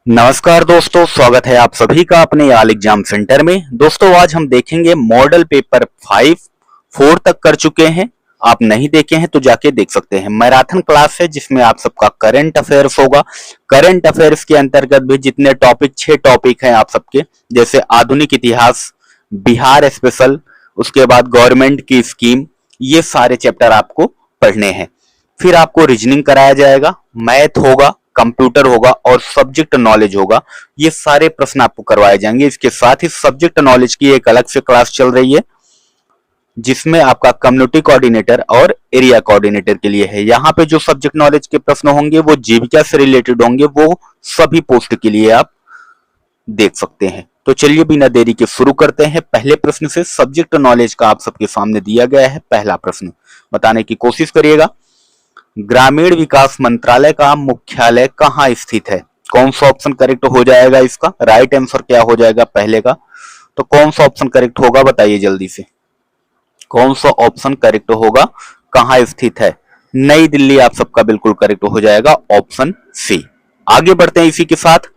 नमस्कार दोस्तों, स्वागत है आप सभी का अपने आल एग्जाम सेंटर में। दोस्तों आज हम देखेंगे मॉडल पेपर 4 तक कर चुके हैं। आप नहीं देखे हैं तो जाके देख सकते हैं। मैराथन क्लास है जिसमें आप सबका करंट अफेयर्स होगा। करंट अफेयर्स के अंतर्गत भी जितने टॉपिक 6 टॉपिक हैं आप सबके, जैसे आधुनिक इतिहास, बिहार स्पेशल, उसके बाद गवर्नमेंट की स्कीम, ये सारे चैप्टर आपको पढ़ने हैं। फिर आपको रीजनिंग कराया जाएगा, मैथ होगा, कंप्यूटर होगा और सब्जेक्ट नॉलेज होगा। ये सारे प्रश्न आपको करवाए जाएंगे। इसके साथ ही सब्जेक्ट नॉलेज की एक अलग से क्लास चल रही है जिसमें आपका कम्युनिटी कोऑर्डिनेटर और एरिया कोऑर्डिनेटर के लिए है। यहाँ पे जो सब्जेक्ट नॉलेज के प्रश्न होंगे वो जीविका से रिलेटेड होंगे, वो सभी पोस्ट के लिए आप देख सकते हैं। तो चलिए बिना देरी के शुरू करते हैं पहले प्रश्न से। सब्जेक्ट नॉलेज का आप सबके सामने दिया गया है। पहला प्रश्न बताने की कोशिश करिएगा। ग्रामीण विकास मंत्रालय का मुख्यालय कहाँ स्थित है? कौन सा ऑप्शन करेक्ट हो जाएगा? इसका राइट आंसर क्या हो जाएगा पहले का? तो कौन सा ऑप्शन करेक्ट होगा बताइए जल्दी से। कौन सा ऑप्शन करेक्ट होगा? कहाँ स्थित है? नई दिल्ली आप सबका बिल्कुल करेक्ट हो जाएगा, ऑप्शन सी। आगे बढ़ते हैं इसी के साथ।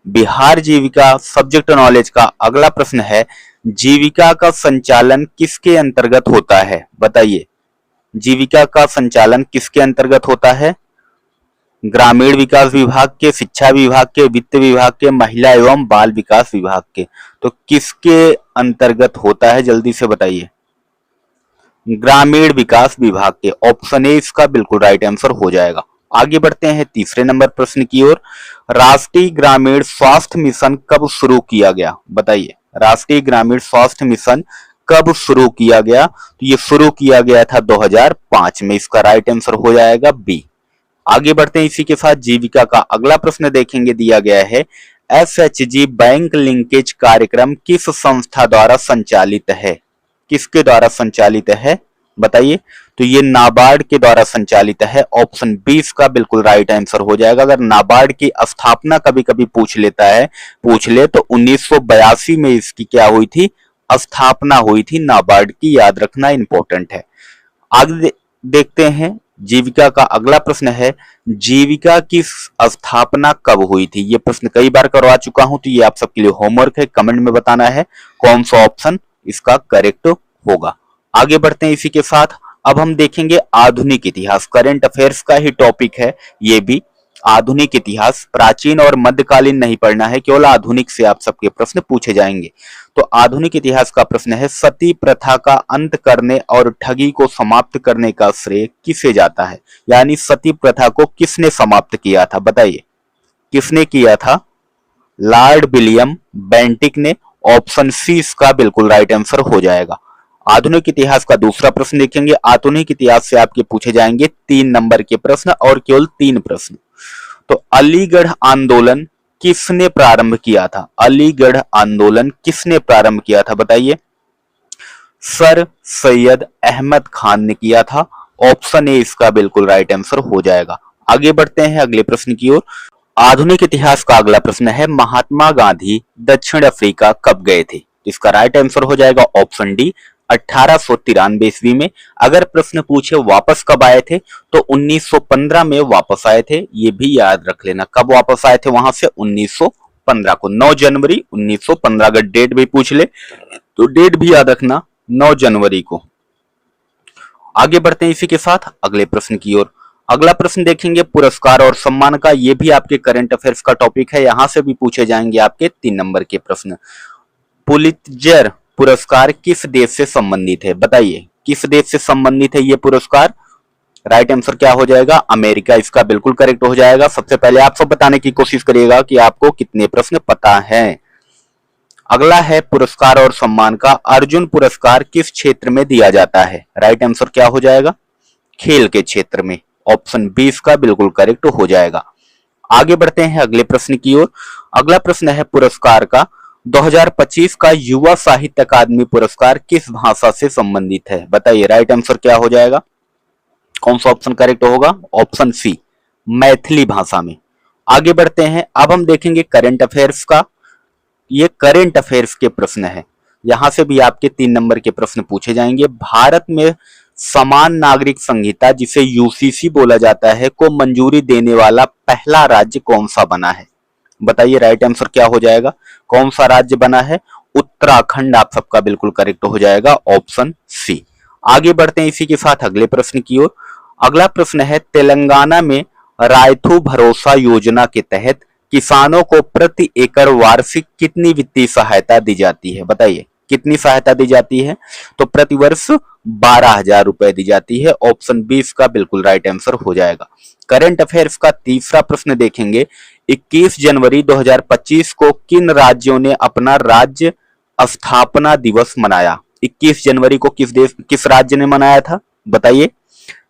बिहार जीविका सब्जेक्ट नॉलेज का अगला प्रश्न है, जीविका का संचालन किसके अंतर्गत होता है? बताइए, जीविका का संचालन किसके अंतर्गत होता है? ग्रामीण विकास विभाग के, शिक्षा विभाग के, वित्त विभाग के, महिला एवं बाल विकास विभाग के? तो किसके अंतर्गत होता है जल्दी से बताइए। ग्रामीण विकास विभाग के, ऑप्शन ए इसका बिल्कुल राइट आंसर हो जाएगा। आगे बढ़ते हैं तीसरे नंबर प्रश्न की ओर। राष्ट्रीय ग्रामीण स्वास्थ्य मिशन कब शुरू किया गया? बताइए, राष्ट्रीय ग्रामीण स्वास्थ्य मिशन कब शुरू किया गया? तो ये शुरू किया गया था 2005 में। इसका राइट आंसर हो जाएगा बी। आगे बढ़ते हैं इसी के साथ। जीविका का अगला प्रश्न देखेंगे, दिया गया है, एसएचजी बैंक लिंकेज कार्यक्रम किस संस्था द्वारा संचालित है? किसके द्वारा संचालित है बताइए। तो ये नाबार्ड के द्वारा संचालित है, ऑप्शन बी इसका बिल्कुल राइट आंसर हो जाएगा। अगर नाबार्ड की स्थापना कभी कभी पूछ ले तो 1982 में इसकी क्या हुई थी? स्थापना हुई थी नाबार्ड की, याद रखना इंपॉर्टेंट है। आगे देखते हैं। जीविका का अगला प्रश्न है, जीविका की स्थापना कब हुई थी? ये प्रश्न कई बार करवा चुका हूं, तो ये आप सबके लिए होमवर्क है। कमेंट में बताना है कौन सा ऑप्शन इसका करेक्ट होगा। आगे बढ़ते हैं इसी के साथ। अब हम देखेंगे आधुनिक इतिहास, करंट अफेयर्स का ही टॉपिक है ये भी। आधुनिक इतिहास, प्राचीन और मध्यकालीन नहीं पढ़ना है, केवल आधुनिक से आप सबके प्रश्न पूछे जाएंगे। तो आधुनिक इतिहास का प्रश्न है, सती प्रथा का अंत करने और ठगी को समाप्त करने का श्रेय किसे जाता है? यानी सती प्रथा को किसने समाप्त किया था? बताइए, किसने किया था? लॉर्ड विलियम बेंटिक ने, ऑप्शन सी इसका बिल्कुल राइट आंसर हो जाएगा। आधुनिक इतिहास का दूसरा प्रश्न देखेंगे। आधुनिक इतिहास से आपके पूछे जाएंगे 3 नंबर के प्रश्न और केवल 3 प्रश्न। तो अलीगढ़ आंदोलन किसने प्रारंभ किया था? अलीगढ़ आंदोलन किसने प्रारंभ किया था बताइए। सर सैयद अहमद खान ने किया था, ऑप्शन ए इसका बिल्कुल राइट आंसर हो जाएगा। आगे बढ़ते हैं अगले प्रश्न की ओर। आधुनिक इतिहास का अगला प्रश्न है, महात्मा गांधी दक्षिण अफ्रीका कब गए थे? इसका राइट आंसर हो जाएगा ऑप्शन डी, 1893 ईस्वी में। अगर प्रश्न पूछे वापस कब आए थे तो 1915 में वापस आए थे। ये भी याद रख लेना, कब वापस आए थे वहां से? 1915 को, 9 जनवरी 1915। अगर डेट भी पूछ ले तो डेट भी याद रखना, 9 जनवरी को। आगे बढ़ते हैं इसी के साथ अगले प्रश्न की ओर। अगला प्रश्न देखेंगे पुरस्कार और सम्मान का। ये भी आपके करंट अफेयर्स का टॉपिक है, यहां से भी पूछे जाएंगे आपके 3 नंबर के प्रश्न। पुलित्जर पुरस्कार किस देश से संबंधित है? बताइए, किस देश से संबंधित है ये पुरस्कार? राइट आंसर क्या हो जाएगा? अमेरिका इसका बिल्कुल करेक्ट हो जाएगा। सबसे पहले आप सब बताने की कोशिश करिएगा कि आपको कितने प्रश्न पता हैं। अगला है पुरस्कार और सम्मान का, अर्जुन पुरस्कार किस क्षेत्र में दिया जाता है? राइट आंसर क्या हो जाएगा? खेल के क्षेत्र में, ऑप्शन बी इसका बिल्कुल करेक्ट हो जाएगा। आगे बढ़ते हैं अगले प्रश्न की ओर। अगला प्रश्न है पुरस्कार का, 2025 का युवा साहित्य अकादमी पुरस्कार किस भाषा से संबंधित है? बताइए, राइट आंसर क्या हो जाएगा? कौन सा ऑप्शन करेक्ट होगा? ऑप्शन सी, मैथिली भाषा में। आगे बढ़ते हैं। अब हम देखेंगे करंट अफेयर्स का। ये करंट अफेयर्स के प्रश्न है, यहां से भी आपके 3 नंबर के प्रश्न पूछे जाएंगे। भारत में समान नागरिक संहिता, जिसे यूसीसी बोला जाता है, को मंजूरी देने वाला पहला राज्य कौन सा बना है? बताइए राइट आंसर क्या हो जाएगा, कौन सा राज्य बना है, उत्तराखंड आप सबका बिल्कुल करेक्ट हो जाएगा, ऑप्शन सी। आगे बढ़ते हैं इसी के साथ अगले प्रश्न की ओर। अगला प्रश्न है, तेलंगाना में रायथू भरोसा योजना के तहत किसानों को प्रति एकड़ वार्षिक कितनी वित्तीय सहायता दी जाती है, बताइए कितनी सहायता दी जाती है, तो प्रतिवर्ष 12,000 रुपए दी जाती है, ऑप्शन बी इसका बिल्कुल राइट आंसर हो जाएगा। करंट अफेयर्स का तीसरा प्रश्न देखेंगे, 21 जनवरी 2025 को किन राज्यों ने अपना राज्य स्थापना दिवस मनाया, 21 जनवरी को किस राज्य ने मनाया था, बताइए,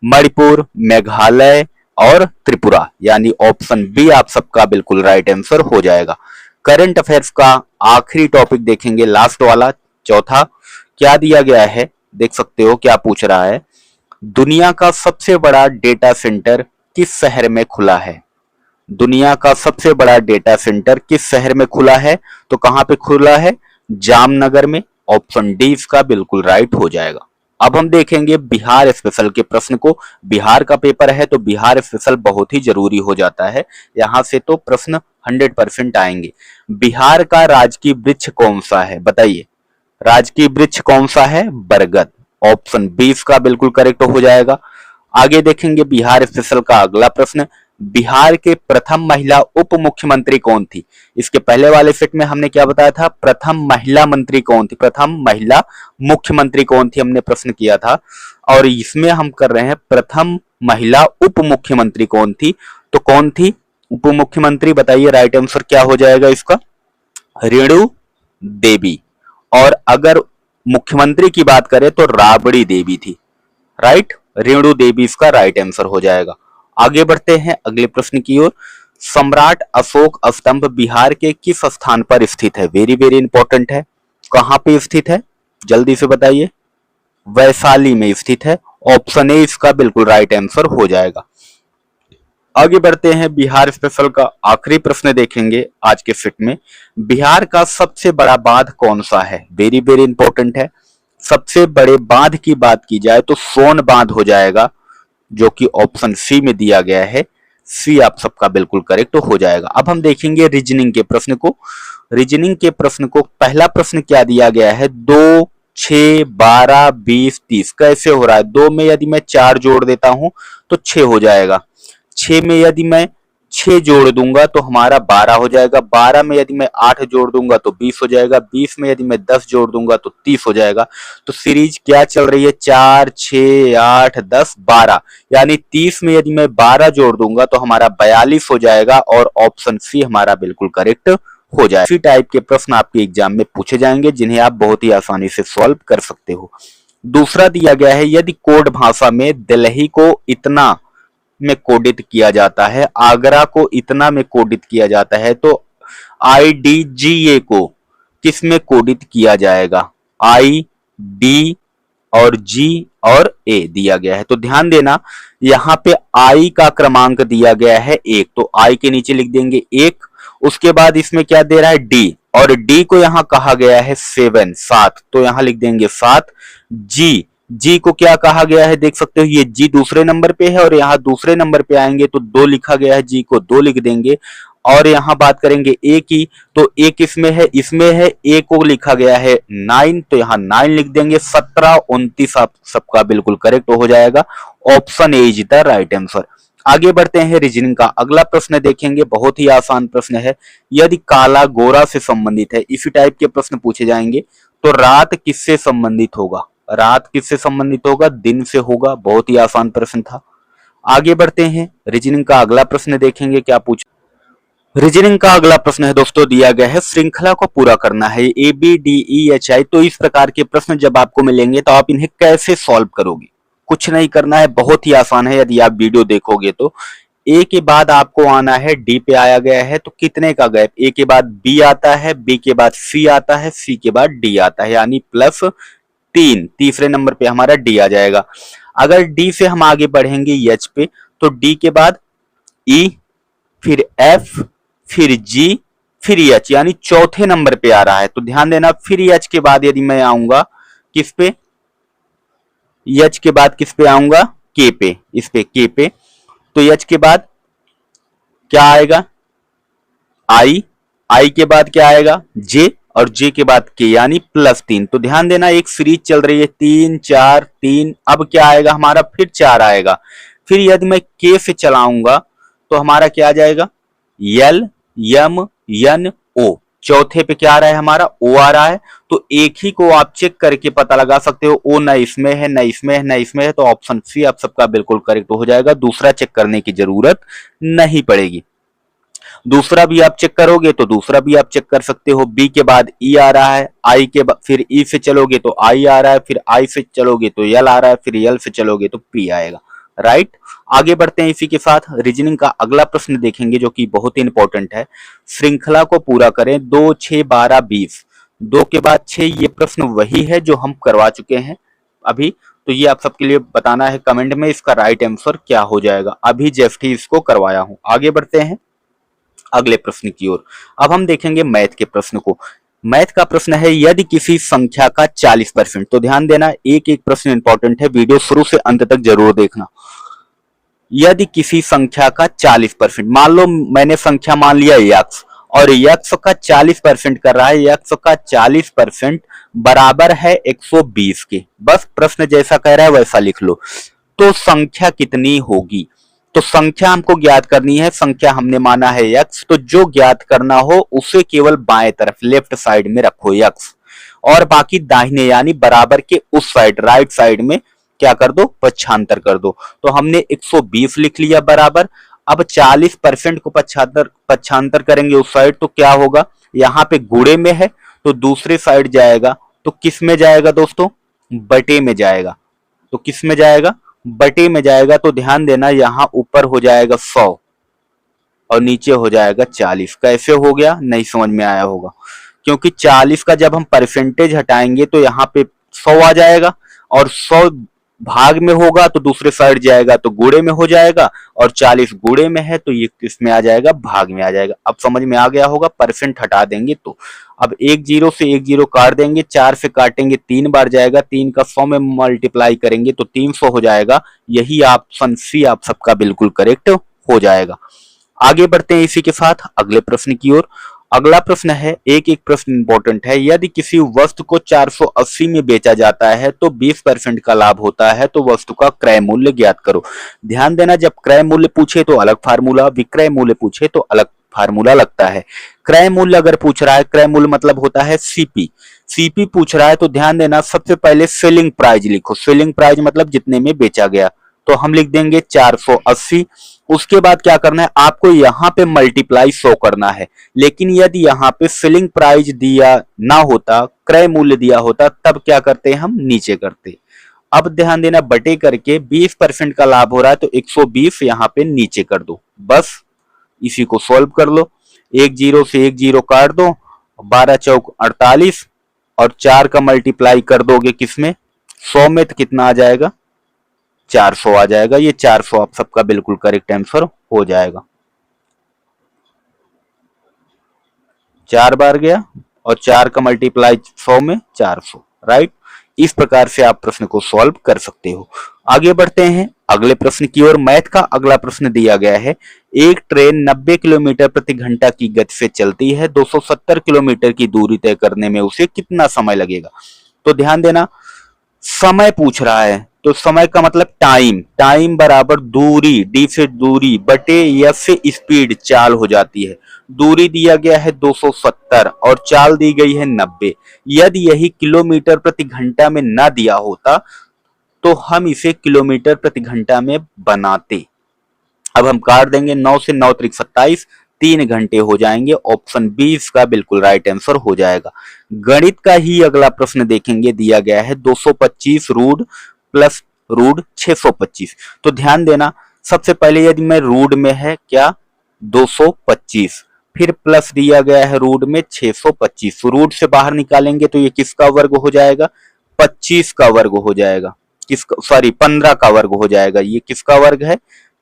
मणिपुर, मेघालय और त्रिपुरा, यानी ऑप्शन बी आप सबका बिल्कुल राइट आंसर हो जाएगा। करंट अफेयर्स का आखिरी टॉपिक देखेंगे, लास्ट वाला चौथा, क्या दिया गया है, देख सकते हो क्या पूछ रहा है, दुनिया का सबसे बड़ा डेटा सेंटर किस शहर में खुला है, दुनिया का सबसे बड़ा डेटा सेंटर किस शहर में खुला है, तो कहां पे खुला है, जामनगर में, ऑप्शन डी इसका बिल्कुल राइट हो जाएगा। अब हम देखेंगे बिहार स्पेशल के प्रश्न को। बिहार का पेपर है तो बिहार स्पेशल बहुत ही जरूरी हो जाता है, यहां से तो प्रश्न 100% आएंगे। बिहार का राजकीय वृक्ष कौन सा है, बताइए, राजकीय वृक्ष कौन सा है, बरगद, ऑप्शन बी इसका बिल्कुल करेक्ट हो जाएगा। आगे देखेंगे बिहार स्पेशल का अगला प्रश्न, बिहार के प्रथम महिला उप मुख्यमंत्री कौन थी, इसके पहले वाले सेट में हमने क्या बताया था, प्रथम महिला मंत्री कौन थी, प्रथम महिला मुख्यमंत्री कौन थी हमने प्रश्न किया था, और इसमें हम कर रहे हैं प्रथम महिला उप मुख्यमंत्री कौन थी, तो कौन थी उप मुख्यमंत्री, बताइए राइट आंसर क्या हो जाएगा इसका, रेणु देवी। और अगर मुख्यमंत्री की बात करें तो राबड़ी देवी थी, राइट, रेणु देवी इसका राइट आंसर हो जाएगा। आगे बढ़ते हैं अगले प्रश्न की ओर, सम्राट अशोक स्तंभ बिहार के किस स्थान पर स्थित है, वेरी वेरी इंपॉर्टेंट है, कहां पे स्थित है, जल्दी से बताइए, वैशाली में स्थित है, ऑप्शन ए इसका बिल्कुल राइट आंसर हो जाएगा। आगे बढ़ते हैं बिहार स्पेशल का आखिरी प्रश्न देखेंगे आज के फिट में, बिहार का सबसे बड़ा बांध कौन सा है, वेरी वेरी इंपॉर्टेंट है, सबसे बड़े बांध की बात की जाए तो सोन बांध हो जाएगा, जो कि ऑप्शन सी में दिया गया है, सी आप सबका बिल्कुल करेक्ट हो जाएगा। अब हम देखेंगे रीजनिंग के प्रश्न को। रीजनिंग के प्रश्न को पहला प्रश्न क्या दिया गया है, 2, 6, 12, 20, 30 कैसे हो रहा है, 2 में यदि मैं 4 जोड़ देता हूं तो 6 हो जाएगा, 6 में यदि मैं 6 जोड़ दूंगा तो हमारा 12 हो जाएगा, 12 में यदि मैं 8 जोड़ दूंगा तो 20 हो जाएगा, 20 में यदि मैं 10 जोड़ दूंगा तो 30 हो जाएगा। तो सीरीज क्या चल रही है, 4, 6, 8, 10, 12, यानी 30 में यदि मैं 12 जोड़ दूंगा तो हमारा 42 हो जाएगा, और ऑप्शन सी हमारा बिल्कुल करेक्ट हो जाएगा। इसी टाइप के प्रश्न आपके एग्जाम में पूछे जाएंगे जिन्हें आप बहुत ही आसानी से सॉल्व कर सकते हो। दूसरा दिया गया है, यदि कोड भाषा में दिल्ली को इतना में कोडित किया जाता है, आगरा को इतना में कोडित किया जाता है, तो IDGA को किस में कोडित किया जाएगा, I, D और G और A दिया गया है, तो ध्यान देना यहां पे I का क्रमांक दिया गया है 1, तो I के नीचे लिख देंगे 1, उसके बाद इसमें क्या दे रहा है D, और D को यहां कहा गया है 7, तो यहां लिख देंगे 7, जी को क्या कहा गया है, देख सकते हो ये जी दूसरे नंबर पे है, और यहाँ दूसरे नंबर पे आएंगे तो 2 लिखा गया है, जी को 2 लिख देंगे। और यहाँ बात करेंगे ए की, तो ए किसमें है, इसमें है, ए को लिखा गया है 9, तो यहाँ 9 लिख देंगे, 17, 29 आप सबका बिल्कुल करेक्ट हो जाएगा, option A is the right answer. आगे बढ़ते हैं रीजनिंग का अगला प्रश्न देखेंगे, बहुत ही आसान प्रश्न है, यदि काला गोरा से संबंधित है, इसी टाइप के प्रश्न पूछे जाएंगे, तो रात किससे संबंधित होगा, रात किससे संबंधित होगा, दिन से होगा, बहुत ही आसान प्रश्न था। आगे बढ़ते हैं रीजनिंग का अगला प्रश्न देखेंगे क्या पूछ, रीजनिंग का अगला प्रश्न है दोस्तों, दिया गया है श्रृंखला को पूरा करना है ABDEHI, तो इस प्रकार के प्रश्न जब आपको मिलेंगे तो आप इन्हें कैसे सॉल्व करोगे, कुछ नहीं करना है, बहुत ही आसान है, यदि आप वीडियो देखोगे तो ए के बाद आपको आना है, डी पे आया गया है तो कितने का गैप, ए के बाद बी आता है, बी के बाद सी आता है, सी के बाद डी आता है, यानी +3, तीसरे नंबर पे हमारा डी आ जाएगा। अगर डी से हम आगे बढ़ेंगे एच पे, तो डी के बाद ई, फिर एफ, फिर जी, फिर एच, यानी चौथे नंबर पे आ रहा है, तो ध्यान देना, फिर एच के बाद यदि मैं आऊंगा किस पे, एच के बाद किस पे आऊंगा, के पे, इस पे के पे, तो एच के बाद क्या आएगा, आई, आई के बाद क्या आएगा जे, और जे के बाद के यानी +3। तो ध्यान देना एक सीरीज चल रही है 3 4 3, अब क्या आएगा हमारा फिर 4 आएगा। फिर यदि मैं के से चलाऊंगा तो हमारा क्या आ जाएगा यल यम यन ओ, चौथे पे क्या आ रहा है हमारा ओ आ रहा है। तो एक ही को आप चेक करके पता लगा सकते हो ओ न इसमें है न इसमें है न इसमें है, तो ऑप्शन सी आप सबका बिल्कुल करेक्ट हो जाएगा, दूसरा चेक करने की जरूरत नहीं पड़ेगी। दूसरा भी आप चेक करोगे तो दूसरा भी आप चेक कर सकते हो, बी के बाद ई आ रहा है, आई के बाद फिर ई से चलोगे तो आई आ रहा है, फिर आई से चलोगे तो यल आ रहा है, फिर यल से चलोगे तो पी आएगा। राइट, आगे बढ़ते हैं। इसी के साथ रीजनिंग का अगला प्रश्न देखेंगे जो कि बहुत ही इंपॉर्टेंट है। श्रृंखला को पूरा करें 2 6 12 20, 2 के बाद 6, ये प्रश्न वही है जो हम करवा चुके हैं अभी। तो ये आप सबके लिए बताना है कमेंट में इसका राइट आंसर क्या हो जाएगा, अभी जस्ट ही इसको करवाया हूं। आगे बढ़ते हैं अगले प्रश्न की ओर। अब हम देखेंगे मैथ के प्रश्न को। मैथ का प्रश्न है यदि किसी संख्या का 40%, तो ध्यान देना एक एक प्रश्न इंपॉर्टेंट है, वीडियो शुरू से अंत तक जरूर देखना। यदि किसी संख्या का 40%, मान लो मैंने संख्या मान लिया यक्स, और यक्स का 40% कर रहा है, यक्स का 40% बराबर है 120 के, बस प्रश्न जैसा कह रहा है वैसा लिख लो। तो संख्या कितनी होगी, तो संख्या हमको ज्ञात करनी है, संख्या हमने माना है यक्स, तो जो ज्ञात करना हो उसे केवल बाएं तरफ लेफ्ट साइड में रखो यक्स, और बाकी दाहिने यानी बराबर के उस साइड राइट साइड में क्या कर दो पक्षांतर कर दो। तो हमने 120 लिख लिया बराबर। अब 40% को पक्षांतर करेंगे उस साइड तो क्या होगा, यहाँ पे गुणे में है तो दूसरे साइड जाएगा, तो किस में जाएगा दोस्तों बटे में जाएगा, तो किस में जाएगा बटे में जाएगा। तो ध्यान देना यहां ऊपर हो जाएगा 100 और नीचे हो जाएगा 40। कैसे हो गया नहीं समझ में आया होगा, क्योंकि 40 का जब हम परसेंटेज हटाएंगे तो यहाँ पे 100 आ जाएगा, और 100 भाग में होगा तो दूसरे साइड जाएगा तो गुणे में हो जाएगा, और 40 गुणे में है तो ये किस में आ जाएगा भाग में आ जाएगा। अब समझ में आ गया होगा, परसेंट हटा देंगे तो अब एक जीरो से एक जीरो काट देंगे, 4 से काटेंगे 3 बार जाएगा, 3 का 100 में मल्टीप्लाई करेंगे तो 300 हो जाएगा। यही ऑप्शन सी आप सबका बिल्कुल करेक्ट हो जाएगा। आगे बढ़ते हैं इसी के साथ अगले प्रश्न की ओर। अगला प्रश्न है, एक एक प्रश्न इंपॉर्टेंट है। यदि किसी वस्तु को 480 में बेचा जाता है तो 20% का लाभ होता है, तो वस्तु का क्रय मूल्य ज्ञात करो। ध्यान देना जब क्रय मूल्य पूछे तो अलग फार्मूला, विक्रय मूल्य पूछे तो अलग फार्मूला लगता है। क्रय मूल्य अगर पूछ रहा है, क्रय मूल्य मतलब होता है सीपी, सीपी पूछ रहा है तो ध्यान देना सबसे पहले सेलिंग प्राइस लिखो, सेलिंग प्राइस मतलब जितने में बेचा गया, तो हम लिख देंगे 480। उसके बाद क्या करना है आपको यहाँ पे मल्टीप्लाई 100 करना है, लेकिन यदि यहाँ पे सेलिंग प्राइस दिया ना होता, क्रय मूल्य दिया होता, तब क्या करते हम नीचे करते। अब ध्यान देना बटे करके 20% का लाभ हो रहा है तो 120 यहाँ पे नीचे कर दो, बस इसी को सॉल्व कर लो। एक जीरो से एक जीरो काट दो, 12 चौक 48, और 4 का मल्टीप्लाई कर दोगे किसमें 100 में, तो कितना आ जाएगा 400 आ जाएगा। ये 400 आप सबका बिल्कुल करेक्ट आंसर हो जाएगा। 4 बार गया और 4 का मल्टीप्लाई 100 में 400, राइट। इस प्रकार से आप प्रश्न को सॉल्व कर सकते हो। आगे बढ़ते हैं अगले प्रश्न की ओर। मैथ का अगला प्रश्न दिया गया है, एक ट्रेन 90 किलोमीटर प्रति घंटा की गति से चलती है, 270 किलोमीटर की दूरी तय करने में उसे कितना समय लगेगा। तो ध्यान देना समय पूछ रहा है, तो समय का मतलब टाइम, टाइम बराबर दूरी, डी से दूरी बटे एफ से स्पीड चाल हो जाती है। दूरी दिया गया है 270 और चाल दी गई है 90। यदि यही किलोमीटर प्रति घंटा में ना दिया होता तो हम इसे किलोमीटर प्रति घंटा में बनाते। अब हम काट देंगे, 9 से 9 त्रिक 27, 3 घंटे हो जाएंगे। ऑप्शन बी इसका बिल्कुल राइट आंसर हो जाएगा। गणित का ही अगला प्रश्न देखेंगे, दिया गया है 225 रूट प्लस रूट 625। तो ध्यान देना सबसे पहले यदि मैं रूट में है क्या 225, फिर प्लस दिया गया है रूट में 625, रूट से बाहर निकालेंगे तो ये किसका वर्ग हो जाएगा 25 का वर्ग हो जाएगा, किसका सॉरी 15 का वर्ग हो जाएगा। ये किसका वर्ग है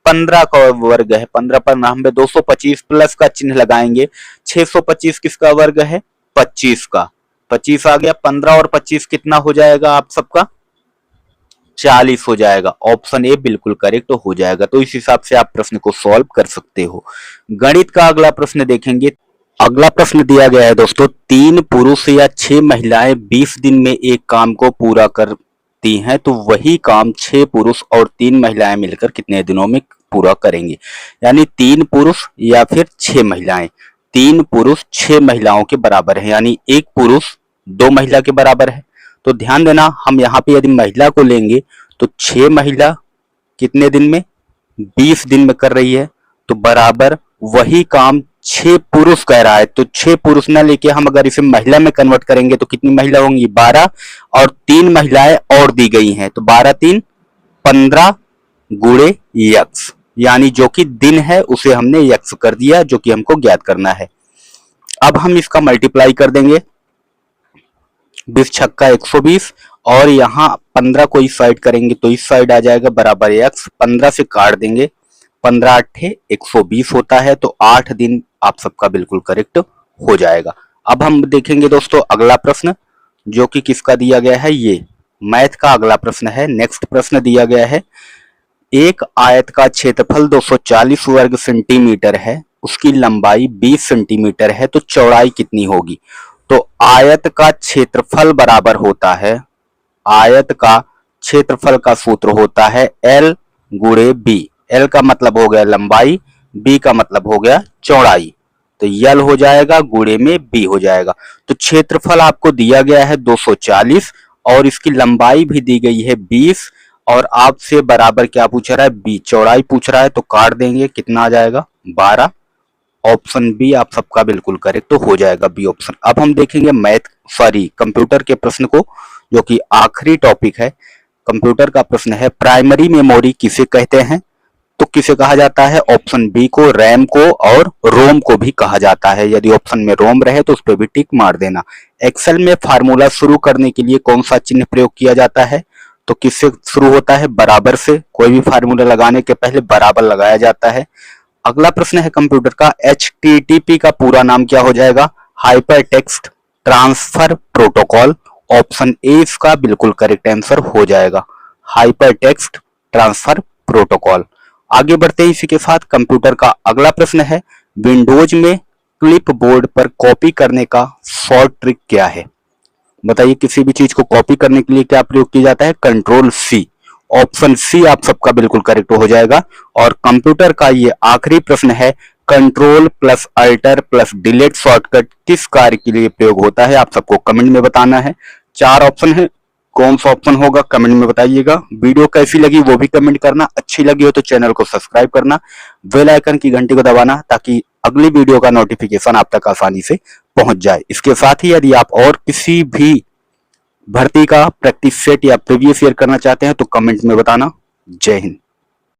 15 का वर्ग है। 15 पर नाम में 225 प्लस का चिन्ह लगाएंगे, 625 किसका वर्ग है 25 का, 25 आ गया। 15 और 25 कितना हो जाएगा आप सबका 40 हो जाएगा। ऑप्शन ए बिल्कुल करेक्ट हो जाएगा। तो इस हिसाब से आप प्रश्न को सॉल्व कर सकते हो। गणित का अगला प्रश्न देखेंगे, अगला प्रश्न दिया गया है दोस्तों, 3 पुरुष या 6 महिलाएं 20 दिन में एक काम को पूरा करती हैं, तो वही काम 6 पुरुष और 3 महिलाएं मिलकर कितने दिनों में पूरा करेंगे। यानी 3 पुरुष या फिर 6 महिलाएं, 3 पुरुष 6 महिलाओं के बराबर है, यानी 1 पुरुष 2 महिला के बराबर है। तो ध्यान देना, हम यहाँ पे यदि महिला को लेंगे तो 6 महिला कितने दिन में, 20 दिन में कर रही है, तो बराबर वही काम 6 पुरुष कह रहा है। तो 6 पुरुष ना लेके हम अगर इसे महिला में कन्वर्ट करेंगे तो कितनी महिला होंगी, 12, और 3 महिलाएं और दी गई हैं, तो 12 3 15 गुणे यक्स, यानी जो कि दिन है उसे हमने यक्स कर दिया, जो कि हमको ज्ञात करना है। अब हम इसका मल्टीप्लाई कर देंगे, 20 छक्का 120, और यहाँ 15 को इस साइड करेंगे तो इस साइड आ जाएगा बराबर एक्स, 15 से काट देंगे, 15 8 120 होता है, तो 8 दिन आप सबका बिल्कुल करेक्ट हो जाएगा। अब हम देखेंगे दोस्तों अगला प्रश्न, जो कि किसका दिया गया है, ये मैथ का अगला प्रश्न है। नेक्स्ट प्रश्न दिया गया है, एक आयत का क्षेत्रफल 240 वर्ग सेंटीमीटर है, उसकी लंबाई 20 सेंटीमीटर है, तो चौड़ाई कितनी होगी। तो आयत का क्षेत्रफल बराबर होता है, आयत का क्षेत्रफल का सूत्र होता है L गुणे B। L का मतलब हो गया लंबाई, B का मतलब हो गया चौड़ाई, तो L हो जाएगा गुणे में B हो जाएगा। तो क्षेत्रफल आपको दिया गया है 240 और इसकी लंबाई भी दी गई है 20, और आपसे बराबर क्या पूछ रहा है, B चौड़ाई पूछ रहा है, तो काट देंगे, कितना आ जाएगा 12। ऑप्शन बी आप सबका बिल्कुल करेक्ट तो हो जाएगा, बी ऑप्शन। अब हम देखेंगे कंप्यूटर के प्रश्न को, जो कि आखिरी टॉपिक है। कंप्यूटर का प्रश्न है, प्राइमरी मेमोरी किसे कहते हैं, तो किसे कहा जाता है, ऑप्शन बी को रैम को और रोम को भी कहा जाता है। यदि ऑप्शन में रोम रहे तो उस पर भी टिक मार देना। एक्सेल में फार्मूला शुरू करने के लिए कौन सा चिन्ह प्रयोग किया जाता है, तो किससे शुरू होता है, बराबर से। कोई भी फार्मूला लगाने के पहले बराबर लगाया जाता है। अगला प्रश्न है कंप्यूटर का, HTTP का पूरा नाम क्या हो जाएगा, hyper text transfer protocol. Option A इसका बिल्कुल करेक्ट आंसर हो जाएगा, हाइपर टेक्स्ट ट्रांसफर प्रोटोकॉल। आगे बढ़ते हैं इसी के साथ। कंप्यूटर का अगला प्रश्न है, विंडोज में क्लिप बोर्ड पर कॉपी करने का शॉर्ट ट्रिक क्या है। बताइए, किसी भी चीज को कॉपी करने के लिए क्या प्रयोग किया जाता है, कंट्रोल सी। ऑप्शन सी आप सबका बिल्कुल करेक्ट हो जाएगा। और कंप्यूटर का ये आखिरी प्रश्न है, control plus alter plus delete shortcut किस कार्य के लिए प्रयोग होता है, आप सबको कमेंट में बताना है। 4 ऑप्शन है, कौन सा ऑप्शन होगा कमेंट में बताइएगा। वीडियो कैसी लगी वो भी कमेंट करना, अच्छी लगी हो तो चैनल को सब्सक्राइब करना, बेल आइकन की घंटी को दबाना, ताकि अगली वीडियो का नोटिफिकेशन आप तक आसानी से पहुंच जाए। इसके साथ ही यदि आप और किसी भी भर्ती का प्रैक्टिस सेट या प्रीवियस ईयर करना चाहते हैं तो कमेंट में बताना। जय हिंद।